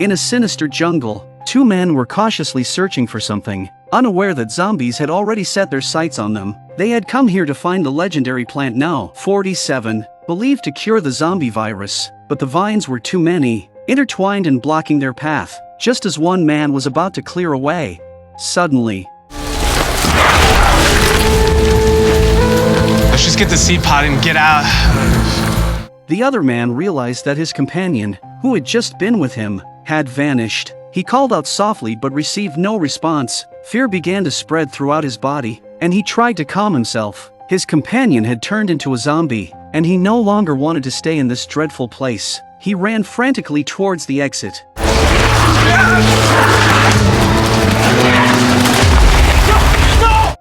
In a sinister jungle, two men were cautiously searching for something, unaware that zombies had already set their sights on them. They had come here to find the legendary plant now 47, believed to cure the zombie virus, but the vines were too many, intertwined and blocking their path. Just as one man was about to clear away, suddenly, let's just get the seed pod and get out. The other man realized that his companion, who had just been with him, had vanished. He called out softly but received no response. Fear began to spread throughout his body, and he tried to calm himself. His companion had turned into a zombie, and he no longer wanted to stay in this dreadful place. He ran frantically towards the exit.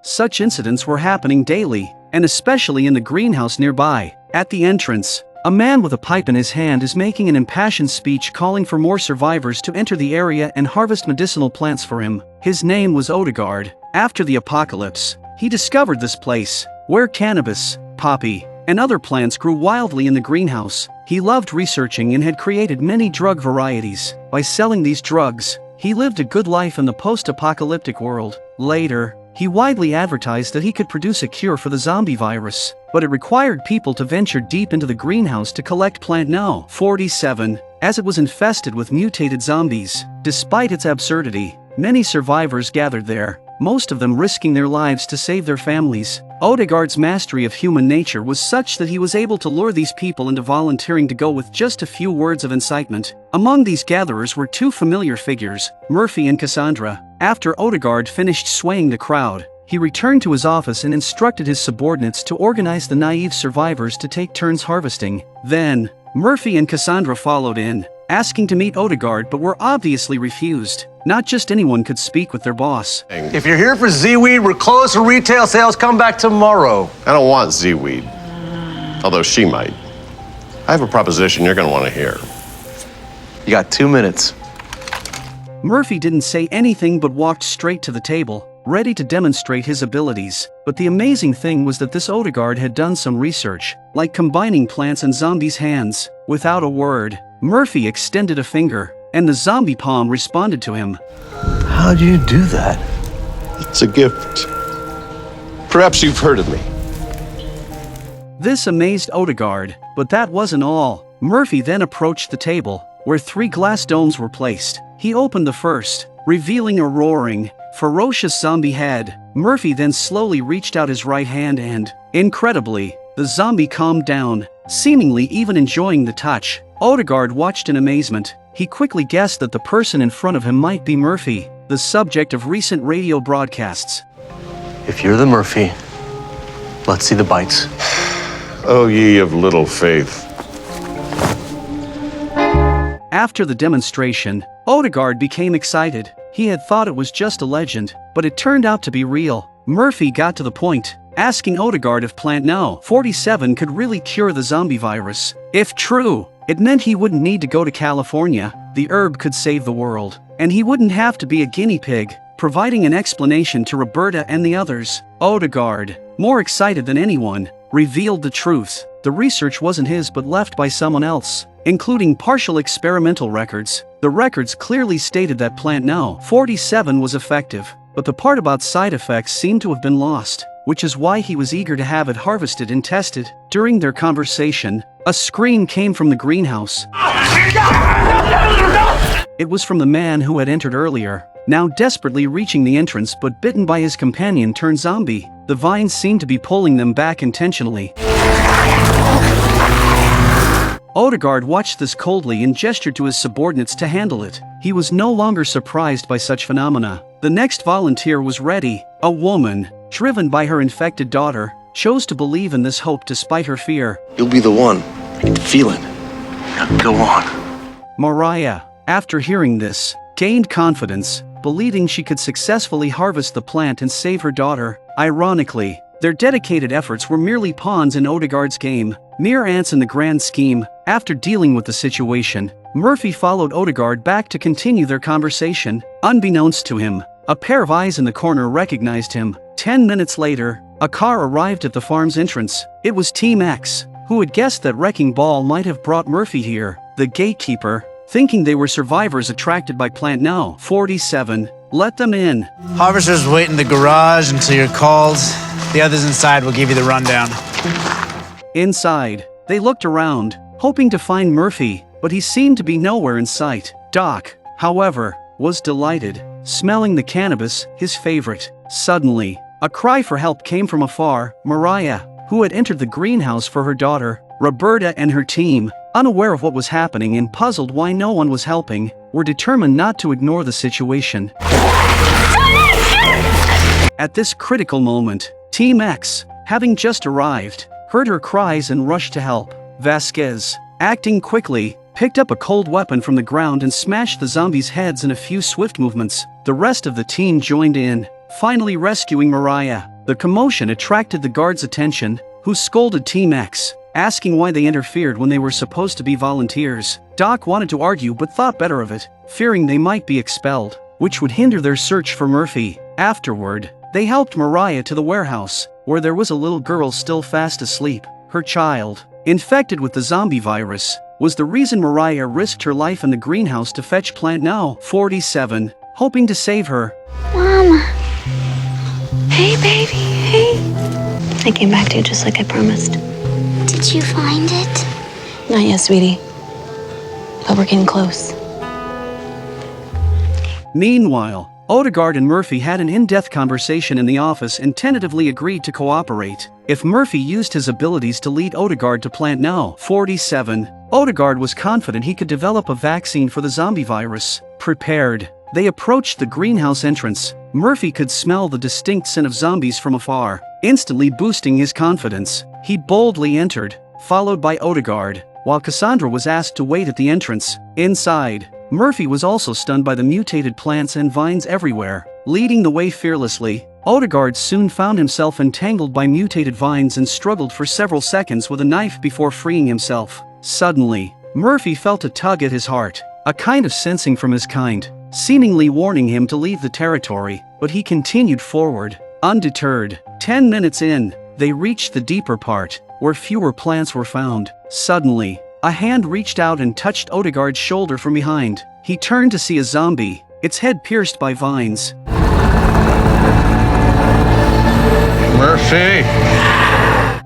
Such incidents were happening daily, and especially in the greenhouse nearby. At the entrance, a man with a pipe in his hand is making an impassioned speech calling for more survivors to enter the area and harvest medicinal plants for him. His name was Odard. After the apocalypse, he discovered this place, where cannabis, poppy, and other plants grew wildly in the greenhouse. He loved researching and had created many drug varieties. By selling these drugs, he lived a good life in the post-apocalyptic world. Later, he widely advertised that he could produce a cure for the zombie virus, but it required people to venture deep into the greenhouse to collect plant No. 47, as it was infested with mutated zombies. Despite its absurdity, many survivors gathered there, most of them risking their lives to save their families. Odard's mastery of human nature was such that he was able to lure these people into volunteering to go with just a few words of incitement. Among these gatherers were two familiar figures, Murphy and Cassandra. After Odard finished swaying the crowd, he returned to his office and instructed his subordinates to organize the naive survivors to take turns harvesting. Then, Murphy and Cassandra followed in, asking to meet Odard but were obviously refused. Not just anyone could speak with their boss. If you're here for Z-Weed, we're closed for retail sales. Come back tomorrow. I don't want Z-Weed, although she might. I have a proposition you're going to want to hear. You got 2 minutes. Murphy didn't say anything but walked straight to the table, ready to demonstrate his abilities. But the amazing thing was that this Odard had done some research, like combining plants and zombies' hands. Without a word, Murphy extended a finger, and the zombie palm responded to him. How'd you do that? It's a gift. Perhaps you've heard of me. This amazed Odard, but that wasn't all. Murphy then approached the table, where 3 glass domes were placed. He opened the first, revealing a roaring, ferocious zombie head. Murphy then slowly reached out his right hand and, incredibly, the zombie calmed down, seemingly even enjoying the touch. Odard watched in amazement. He quickly guessed that the person in front of him might be Murphy, the subject of recent radio broadcasts. If you're the Murphy, let's see the bites. O ye of little faith. After the demonstration, Odard became excited. He had thought it was just a legend, but it turned out to be real. Murphy got to the point, asking Odard if plant No. 47 could really cure the zombie virus. If true, it meant he wouldn't need to go to California, the herb could save the world, and he wouldn't have to be a guinea pig, providing an explanation to Roberta and the others. Odard, more excited than anyone, revealed the truth. The research wasn't his but left by someone else, including partial experimental records. The records clearly stated that plant No. 47 was effective, but the part about side effects seemed to have been lost, which is why he was eager to have it harvested and tested. During their conversation, a scream came from the greenhouse. It was from the man who had entered earlier, now desperately reaching the entrance but bitten by his companion turned zombie. The vines seemed to be pulling them back intentionally. Odard watched this coldly and gestured to his subordinates to handle it. He was no longer surprised by such phenomena. The next volunteer was ready. A woman, driven by her infected daughter, chose to believe in this hope despite her fear. You'll be the one. I can feel it. Now go on. Mariah, after hearing this, gained confidence, believing she could successfully harvest the plant and save her daughter. Ironically, their dedicated efforts were merely pawns in Odard's game, mere ants in the grand scheme. After dealing with the situation, Murphy followed Odard back to continue their conversation. Unbeknownst to him, a pair of eyes in the corner recognized him. 10 minutes later, a car arrived at the farm's entrance. It was Team X, who had guessed that Wrecking Ball might have brought Murphy here. The gatekeeper, thinking they were survivors attracted by Plant Now 47. Let them in. Harvesters wait in the garage until you're called. The others inside will give you the rundown. Inside, they looked around, hoping to find Murphy, but he seemed to be nowhere in sight. Doc, however, was delighted, smelling the cannabis, his favorite. Suddenly, a cry for help came from afar. Mariah, who had entered the greenhouse for her daughter, Roberta, and her team, unaware of what was happening and puzzled why no one was helping, were determined not to ignore the situation. At this critical moment, Team X, having just arrived, heard her cries and rushed to help. Vasquez, acting quickly, picked up a cold weapon from the ground and smashed the zombies' heads in a few swift movements. The rest of the team joined in, finally rescuing Mariah. The commotion attracted the guards' attention, who scolded Team X, asking why they interfered when they were supposed to be volunteers. Doc wanted to argue but thought better of it, fearing they might be expelled, which would hinder their search for Murphy. Afterward, they helped Mariah to the warehouse, where there was a little girl still fast asleep. Her child, infected with the zombie virus, was the reason Mariah risked her life in the greenhouse to fetch Plant Now 47, hoping to save her. Mama. Hey, baby, hey. I came back to you just like I promised. Did you find it? Not yet, sweetie. But we're getting close. Meanwhile, Odard and Murphy had an in-depth conversation in the office and tentatively agreed to cooperate. If Murphy used his abilities to lead Odard to Plant Now 47, Odard was confident he could develop a vaccine for the zombie virus. Prepared, they approached the greenhouse entrance. Murphy could smell the distinct scent of zombies from afar, instantly boosting his confidence. He boldly entered, followed by Odard, while Cassandra was asked to wait at the entrance. Inside, Murphy was also stunned by the mutated plants and vines everywhere. Leading the way fearlessly, Odard soon found himself entangled by mutated vines and struggled for several seconds with a knife before freeing himself. Suddenly, Murphy felt a tug at his heart, a kind of sensing from his kind, seemingly warning him to leave the territory, but he continued forward, undeterred. 10 minutes in, they reached the deeper part, where fewer plants were found. Suddenly, a hand reached out and touched Odard's shoulder from behind. He turned to see a zombie, its head pierced by vines. Murphy!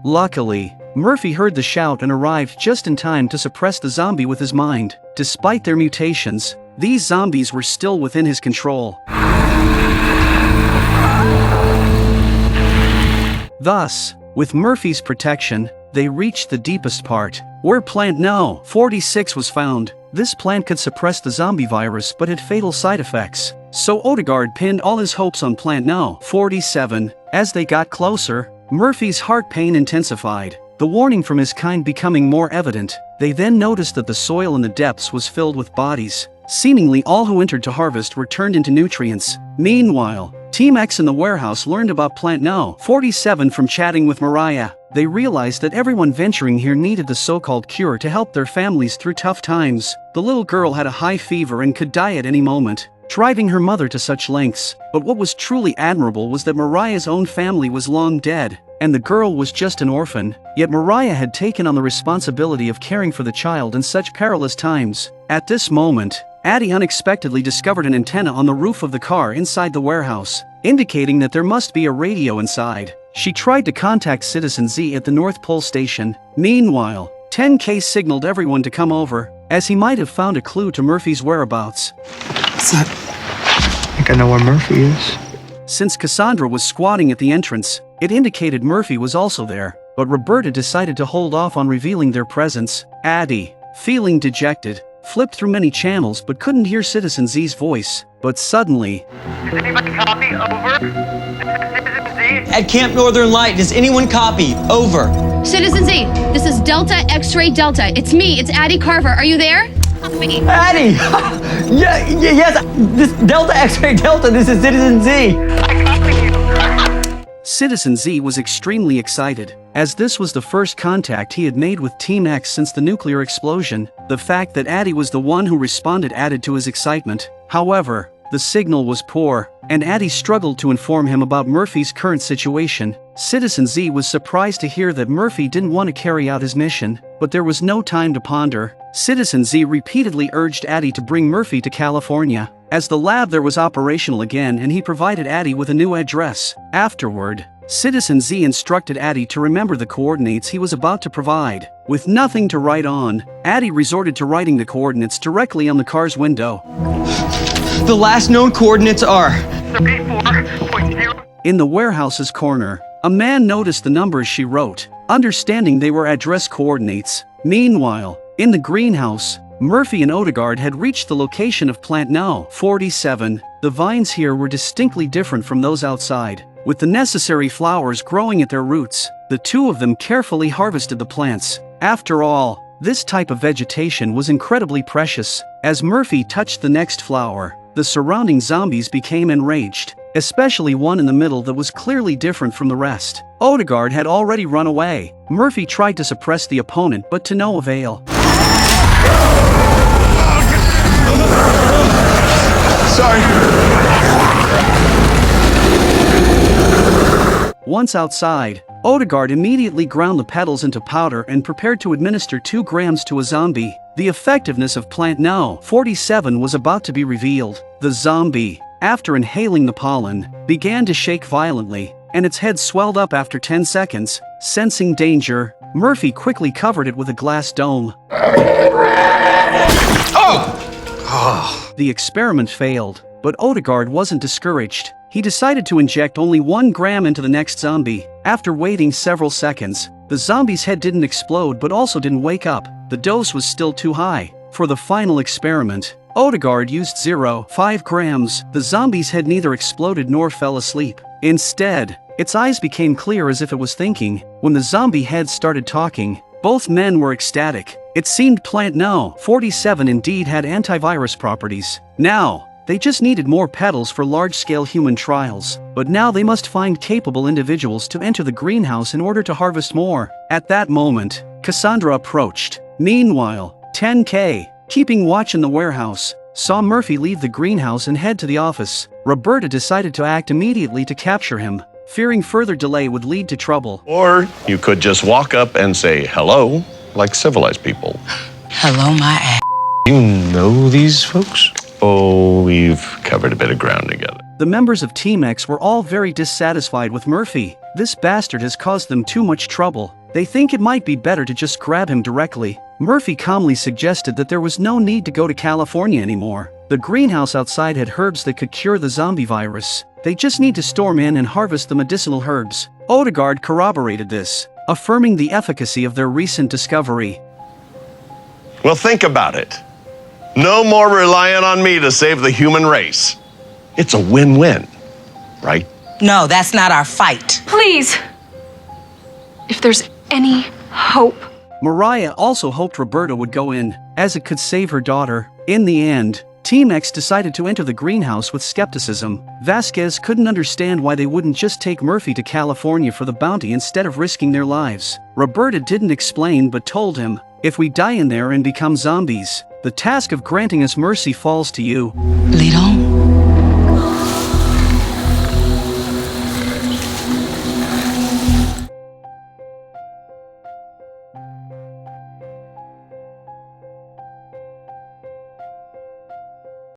Luckily, Murphy heard the shout and arrived just in time to suppress the zombie with his mind. Despite their mutations, these zombies were still within his control. Thus, with Murphy's protection, they reached the deepest part, where Plant Now 46 was found. This plant could suppress the zombie virus but had fatal side effects. So Odard pinned all his hopes on Plant Now 47. As they got closer, Murphy's heart pain intensified, the warning from his kind becoming more evident. They then noticed that the soil in the depths was filled with bodies. Seemingly all who entered to harvest were turned into nutrients. Meanwhile, Team X in the warehouse learned about Plant Now 47 from chatting with Mariah. They realized that everyone venturing here needed the so-called cure to help their families through tough times. The little girl had a high fever and could die at any moment, driving her mother to such lengths. But what was truly admirable was that Mariah's own family was long dead, and the girl was just an orphan. Yet Mariah had taken on the responsibility of caring for the child in such perilous times. At this moment, Addie unexpectedly discovered an antenna on the roof of the car inside the warehouse, indicating that there must be a radio inside. She tried to contact Citizen Z at the North Pole station. Meanwhile, 10K signaled everyone to come over, as he might have found a clue to Murphy's whereabouts. What's that? I think I know where Murphy is. Since Cassandra was squatting at the entrance, it indicated Murphy was also there, but Roberta decided to hold off on revealing their presence. Addie, feeling dejected, flipped through many channels but couldn't hear Citizen Z's voice. But suddenly... Does anybody copy? Over? Citizen Z? At Camp Northern Light, does anyone copy? Over. Citizen Z, this is Delta X-Ray Delta. It's me, it's Addie Carver. Are you there? Addie! Yes, this Delta X-Ray Delta, this is Citizen Z. I copy you. Citizen Z was extremely excited, as this was the first contact he had made with Team X since the nuclear explosion. The fact that Addie was the one who responded added to his excitement. However, the signal was poor, and Addie struggled to inform him about Murphy's current situation. Citizen Z was surprised to hear that Murphy didn't want to carry out his mission, but there was no time to ponder. Citizen Z repeatedly urged Addie to bring Murphy to California, as the lab there was operational again, and he provided Addie with a new address. Afterward, Citizen Z instructed Addie to remember the coordinates he was about to provide. With nothing to write on, Addie resorted to writing the coordinates directly on the car's window. The last known coordinates are 34.0. In the warehouse's corner, a man noticed the numbers she wrote, understanding they were address coordinates. Meanwhile, in the greenhouse, Murphy and Odard had reached the location of plant No. 47. The vines here were distinctly different from those outside, with the necessary flowers growing at their roots. The two of them carefully harvested the plants. After all, this type of vegetation was incredibly precious. As Murphy touched the next flower, the surrounding zombies became enraged, especially one in the middle that was clearly different from the rest. Odard had already run away. Murphy tried to suppress the opponent, but to no avail. Sorry. Once outside, Odard immediately ground the petals into powder and prepared to administer 2 grams to a zombie. The effectiveness of plant No. 47 was about to be revealed. The zombie, after inhaling the pollen, began to shake violently, and its head swelled up after 10 seconds. Sensing danger, Murphy quickly covered it with a glass dome. The experiment failed, but Odard wasn't discouraged. He decided to inject only 1 gram into the next zombie. After waiting several seconds, the zombie's head didn't explode but also didn't wake up. The dose was still too high. For the final experiment, Odard used 0.5 grams. The zombie's head neither exploded nor fell asleep. Instead, its eyes became clear as if it was thinking. When the zombie head started talking, both men were ecstatic. It seemed plant No. 47 indeed had antivirus properties. Now, they just needed more petals for large-scale human trials. But now they must find capable individuals to enter the greenhouse in order to harvest more. At that moment, Cassandra approached. Meanwhile, 10K, keeping watch in the warehouse, saw Murphy leave the greenhouse and head to the office. Roberta decided to act immediately to capture him, fearing further delay would lead to trouble. Or you could just walk up and say hello, like civilized people. Hello, my ass. You know these folks? Oh, we've covered a bit of ground together. The members of Team X were all very dissatisfied with Murphy. This bastard has caused them too much trouble. They think it might be better to just grab him directly. Murphy calmly suggested that there was no need to go to California anymore. The greenhouse outside had herbs that could cure the zombie virus. They just need to storm in and harvest the medicinal herbs. Odard corroborated this, affirming the efficacy of their recent discovery. Well, think about it. No more relying on me to save the human race. It's a win-win, right? No, that's not our fight. Please. If there's any hope. Mariah also hoped Roberta would go in, as it could save her daughter. In the end, Team X decided to enter the greenhouse with skepticism. Vasquez couldn't understand why they wouldn't just take Murphy to California for the bounty instead of risking their lives. Roberta didn't explain but told him, if we die in there and become zombies, the task of granting us mercy falls to you. Lead on.